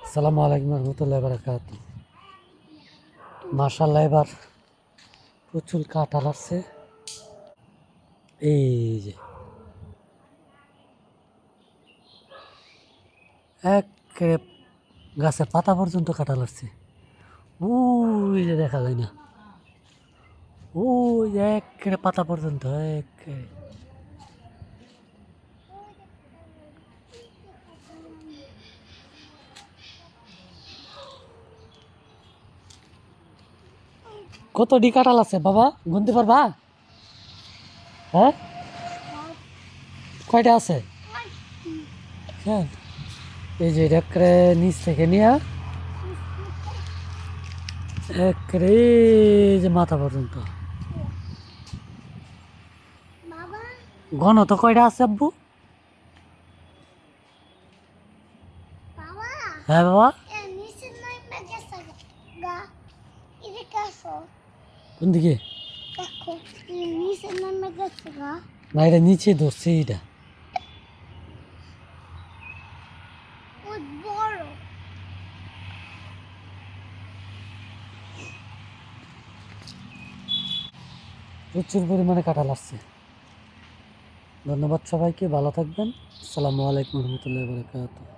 আসসালামু আলাইকুম রহমতুল্লাহ বারাকাত। মাশাল্লাহ এবার প্রচুর কাঁঠাল আসছে। এই যে এক গাছের পাতা পর্যন্ত কাঁঠাল আসছে। ওই যে দেখা যায় না, ওই যে একেবারে পাতা পর্যন্ত একেবারে। কতটি কাঁঠাল আছে বাবা, গুনতে পারবা? হ্যাঁ, কয়টা আছে? হ্যাঁ, এই যে একেবারে নিচ থেকে নিয়ে একেবারে এই যে মাথা পর্যন্ত। ঘন তো কয়টা আছে আব্বু? হ্যাঁ বাবা, কোন দিকে? না, এটা নিচে ধরছে এটা। প্রচুর পরিমাণে কাঁঠাল আসছে। ধন্যবাদ সবাইকে, ভালো থাকবেন। আসসালামু আলাইকুম রহমতুল্লাহ বারাকাতুহু।